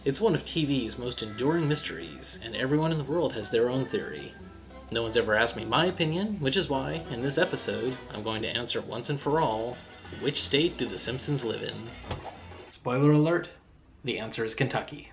It's one of TV's most enduring mysteries, and everyone in the world has their own theory. No one's ever asked me my opinion, which is why, in this episode, I'm going to answer once and for all, which state do the Simpsons live in? Spoiler alert, the answer is Kentucky.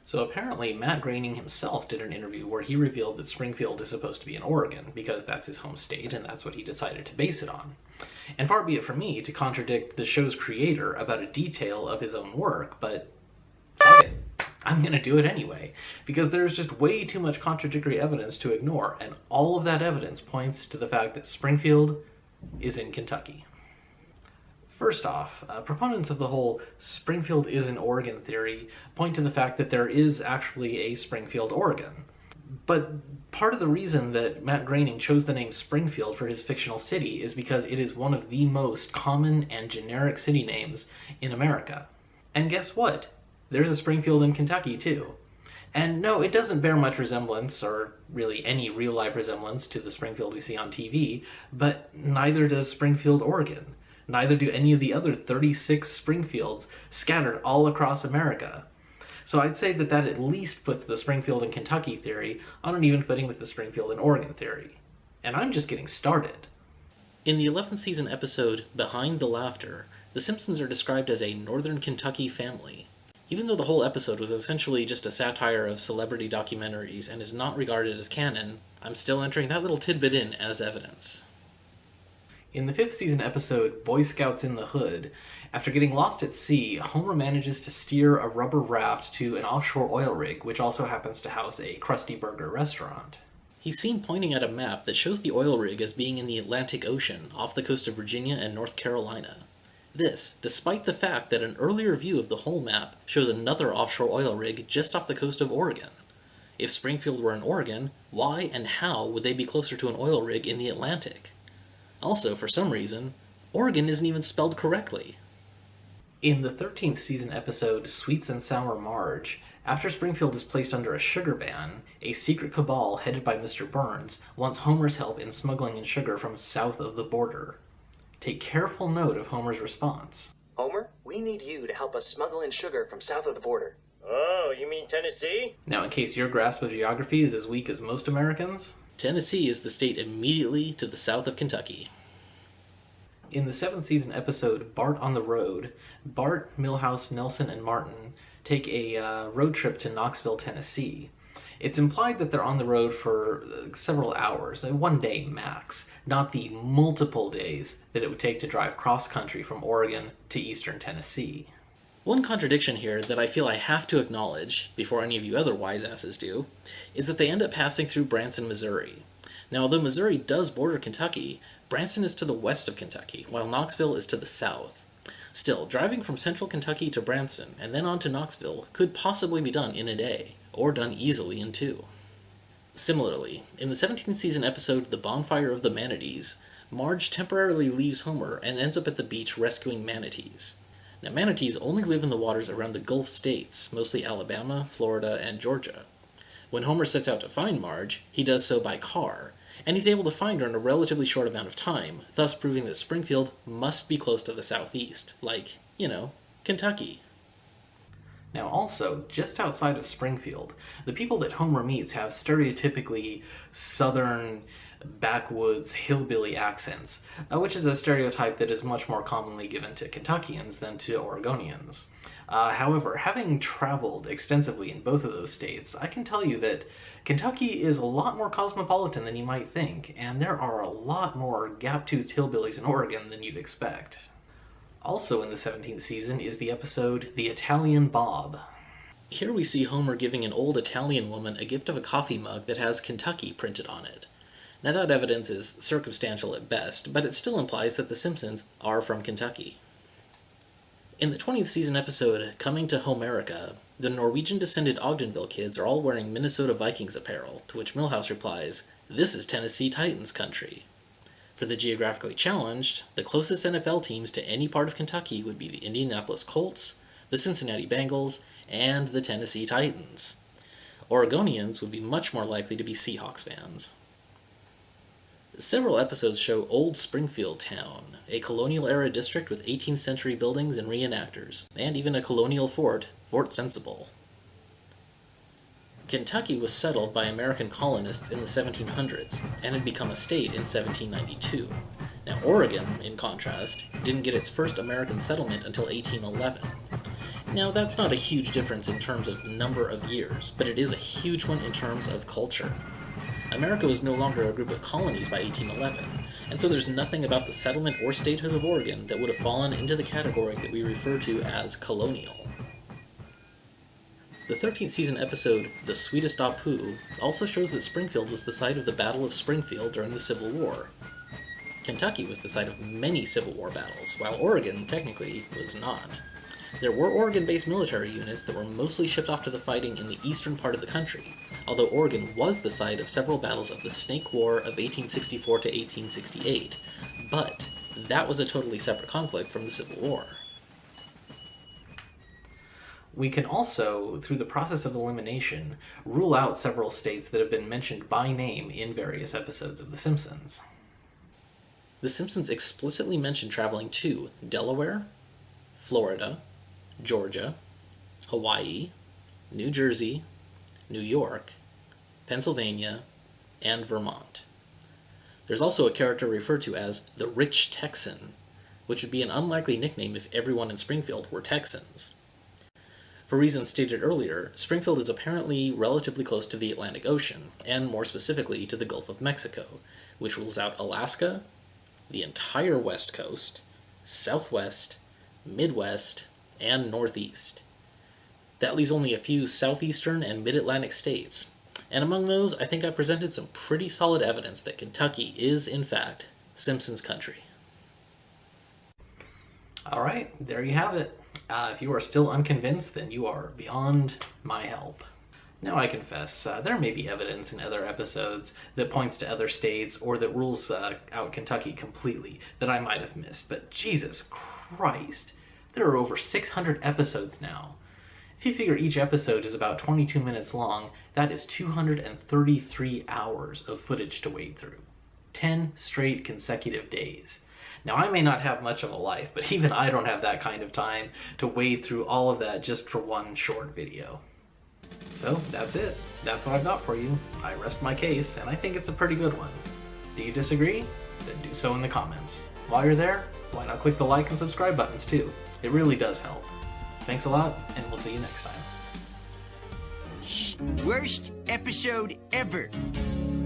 So apparently Matt Groening himself did an interview where he revealed that Springfield is supposed to be in Oregon because that's his home state and that's what he decided to base it on. And far be it from me to contradict the show's creator about a detail of his own work, but fuck it, I'm gonna do it anyway, because there's just way too much contradictory evidence to ignore, and all of that evidence points to the fact that Springfield is in Kentucky. First off, proponents of the whole Springfield is in Oregon theory point to the fact that there is actually a Springfield, Oregon. But part of the reason that Matt Groening chose the name Springfield for his fictional city is because it is one of the most common and generic city names in America. And guess what? There's a Springfield in Kentucky too. And no, it doesn't bear much resemblance, or really any real-life resemblance, to the Springfield we see on TV, but neither does Springfield, Oregon. Neither do any of the other 36 Springfields scattered all across America. So I'd say that at least puts the Springfield and Kentucky theory on an even footing with the Springfield and Oregon theory. And I'm just getting started. In the 11th season episode, Behind the Laughter, the Simpsons are described as a Northern Kentucky family. Even though the whole episode was essentially just a satire of celebrity documentaries and is not regarded as canon, I'm still entering that little tidbit in as evidence. In the 5th season episode, Boy Scouts in the Hood, after getting lost at sea, Homer manages to steer a rubber raft to an offshore oil rig, which also happens to house a Krusty Burger restaurant. He's seen pointing at a map that shows the oil rig as being in the Atlantic Ocean, off the coast of Virginia and North Carolina. This, despite the fact that an earlier view of the whole map shows another offshore oil rig just off the coast of Oregon. If Springfield were in Oregon, why and how would they be closer to an oil rig in the Atlantic? Also, for some reason, Oregon isn't even spelled correctly. In the 13th season episode, Sweets and Sour Marge, after Springfield is placed under a sugar ban, a secret cabal headed by Mr. Burns wants Homer's help in smuggling in sugar from south of the border. Take careful note of Homer's response. Homer, we need you to help us smuggle in sugar from south of the border. Oh, you mean Tennessee? Now, in case your grasp of geography is as weak as most Americans, Tennessee is the state immediately to the south of Kentucky. In the 7th season episode, Bart on the Road, Bart, Milhouse, Nelson, and Martin take a road trip to Knoxville, Tennessee. It's implied that they're on the road for several hours, one day max, not the multiple days that it would take to drive cross-country from Oregon to eastern Tennessee. One contradiction here that I feel I have to acknowledge, before any of you other wise-asses do, is that they end up passing through Branson, Missouri. Now, although Missouri does border Kentucky, Branson is to the west of Kentucky, while Knoxville is to the south. Still, driving from central Kentucky to Branson and then on to Knoxville could possibly be done in a day, or done easily in 2. Similarly, in the 17th season episode The Bonfire of the Manatees, Marge temporarily leaves Homer and ends up at the beach rescuing manatees. Now, manatees only live in the waters around the Gulf states, mostly Alabama, Florida, and Georgia. When Homer sets out to find Marge, he does so by car, and he's able to find her in a relatively short amount of time, thus proving that Springfield must be close to the southeast, like, Kentucky. Now also, just outside of Springfield, the people that Homer meets have stereotypically southern, backwoods, hillbilly accents, which is a stereotype that is much more commonly given to Kentuckians than to Oregonians. However, having traveled extensively in both of those states, I can tell you that Kentucky is a lot more cosmopolitan than you might think, and there are a lot more gap-toothed hillbillies in Oregon than you'd expect. Also in the 17th season is the episode The Italian Bob. Here we see Homer giving an old Italian woman a gift of a coffee mug that has Kentucky printed on it. Now that evidence is circumstantial at best, but it still implies that the Simpsons are from Kentucky. In the 20th season episode, Coming to Homerica, the Norwegian-descended Ogdenville kids are all wearing Minnesota Vikings apparel, to which Milhouse replies, "This is Tennessee Titans country." For the geographically challenged, the closest NFL teams to any part of Kentucky would be the Indianapolis Colts, the Cincinnati Bengals, and the Tennessee Titans. Oregonians would be much more likely to be Seahawks fans. Several episodes show Old Springfield Town, a colonial-era district with 18th century buildings and reenactors, and even a colonial fort, Fort Sensible. Kentucky was settled by American colonists in the 1700s, and had become a state in 1792. Now, Oregon, in contrast, didn't get its first American settlement until 1811. Now, that's not a huge difference in terms of number of years, but it is a huge one in terms of culture. America was no longer a group of colonies by 1811, and so there's nothing about the settlement or statehood of Oregon that would have fallen into the category that we refer to as colonial. The 13th season episode, The Sweetest Apu, also shows that Springfield was the site of the Battle of Springfield during the Civil War. Kentucky was the site of many Civil War battles, while Oregon, technically, was not. There were Oregon-based military units that were mostly shipped off to the fighting in the eastern part of the country, although Oregon was the site of several battles of the Snake War of 1864 to 1868, but that was a totally separate conflict from the Civil War. We can also, through the process of elimination, rule out several states that have been mentioned by name in various episodes of The Simpsons. The Simpsons explicitly mention traveling to Delaware, Florida, Georgia, Hawaii, New Jersey, New York, Pennsylvania, and Vermont. There's also a character referred to as the Rich Texan, which would be an unlikely nickname if everyone in Springfield were Texans. For reasons stated earlier, Springfield is apparently relatively close to the Atlantic Ocean, and more specifically to the Gulf of Mexico, which rules out Alaska, the entire West Coast, Southwest, Midwest, and Northeast. That leaves only a few southeastern and mid-Atlantic states, and among those, I think I've presented some pretty solid evidence that Kentucky is, in fact, Simpsons country. Alright, there you have it. If you are still unconvinced, then you are beyond my help. Now I confess, there may be evidence in other episodes that points to other states or that rules out Kentucky completely that I might have missed, but Jesus Christ, there are over 600 episodes now. If you figure each episode is about 22 minutes long, that is 233 hours of footage to wade through. 10 straight consecutive days. Now, I may not have much of a life, but even I don't have that kind of time to wade through all of that just for one short video. So, that's it. That's what I've got for you. I rest my case, and I think it's a pretty good one. Do you disagree? Then do so in the comments. While you're there, why not click the like and subscribe buttons too? It really does help. Thanks a lot, and we'll see you next time. Worst episode ever.